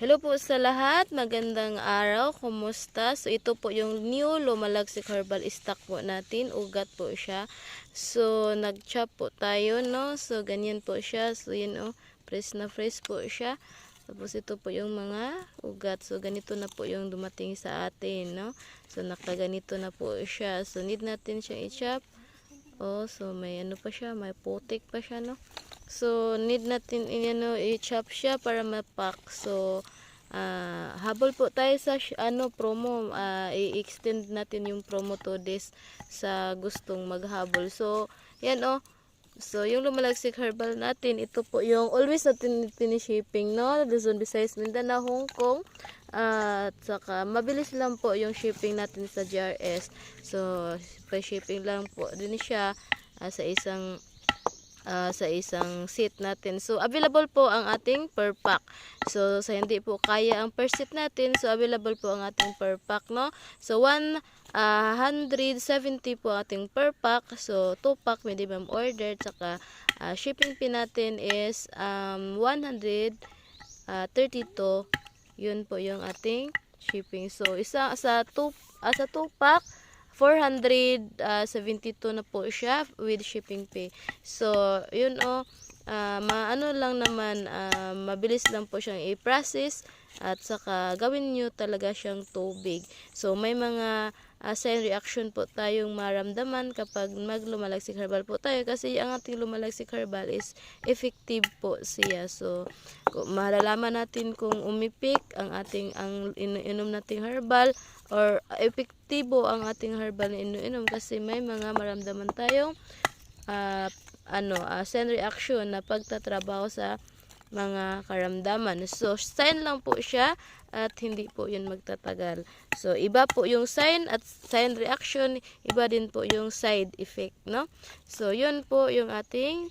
Hello po sa lahat, magandang araw, kumusta? So ito po yung new Lumalagsik Herbal stock po natin, ugat po siya. So nag-chop po tayo, no? So ganyan po siya, so yun fresh na fresh po siya. Tapos ito po yung mga ugat, so ganito na po yung dumating sa atin, no? So nakaganito na po siya, so need natin siyang i-chop. So may ano pa siya, may putik pa siya, no? So need natin i-chop siya para ma-pack. So habol po tayo sa promo. I-extend natin yung promo to this sa gustong maghabol. So yan So yung Lumalagsik Herbal natin, ito po yung always natin shipping, no? Luzon, Visayas, Mindanao, Hong Kong. At saka mabilis lang po yung shipping natin sa GRS. So pa shipping lang po din siya sa isang seat natin. So available po ang ating per pack. So sa hindi po kaya ang per seat natin, so available po ang ating per pack, no? So 170 po ating per pack. So 2 pack minimum order, saka shipping fee natin is 132. Yun po yung ating shipping. So isa sa 2 pack 472 na po siya with shipping fee. So yun maano lang naman, mabilis lang po siyang i-process at saka gawin nyo talaga siyang tubig. So may mga sign reaction po tayong maramdaman kapag Lumalagsik Herbal po tayo, kasi ang ating Lumalagsik Herbal is effective po siya. So malalaman natin kung umipik ang ininom nating herbal or epektibo ang ating herbal na ininom, kasi may mga maramdaman tayong sign reaction na pagtatrabaho sa mga karamdaman. So sign lang po siya at hindi po yun magtatagal. So iba po yung sign at sign reaction, iba din po yung side effect, no? So yun po yung ating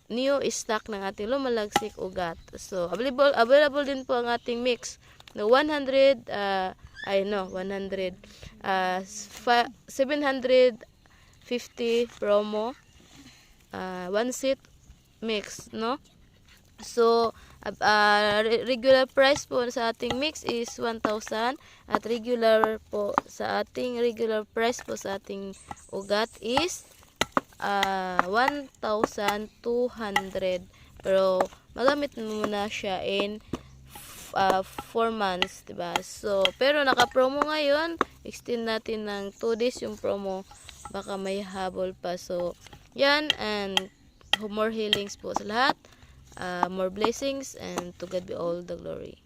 new stock ng ating Lumalagsik ugat. So available din po ang ating mix na 750 promo, one seat mix, no? So regular price po sa ating mix is 1,000 at regular price po sa ating ugat is 1,200. Pero magamit mo na siya in 4 months, diba? So pero naka-promo ngayon, extend natin ng 2 days yung promo, baka may habol pa. So yan, and more healings po sa lahat, more blessings, and to God be all the glory.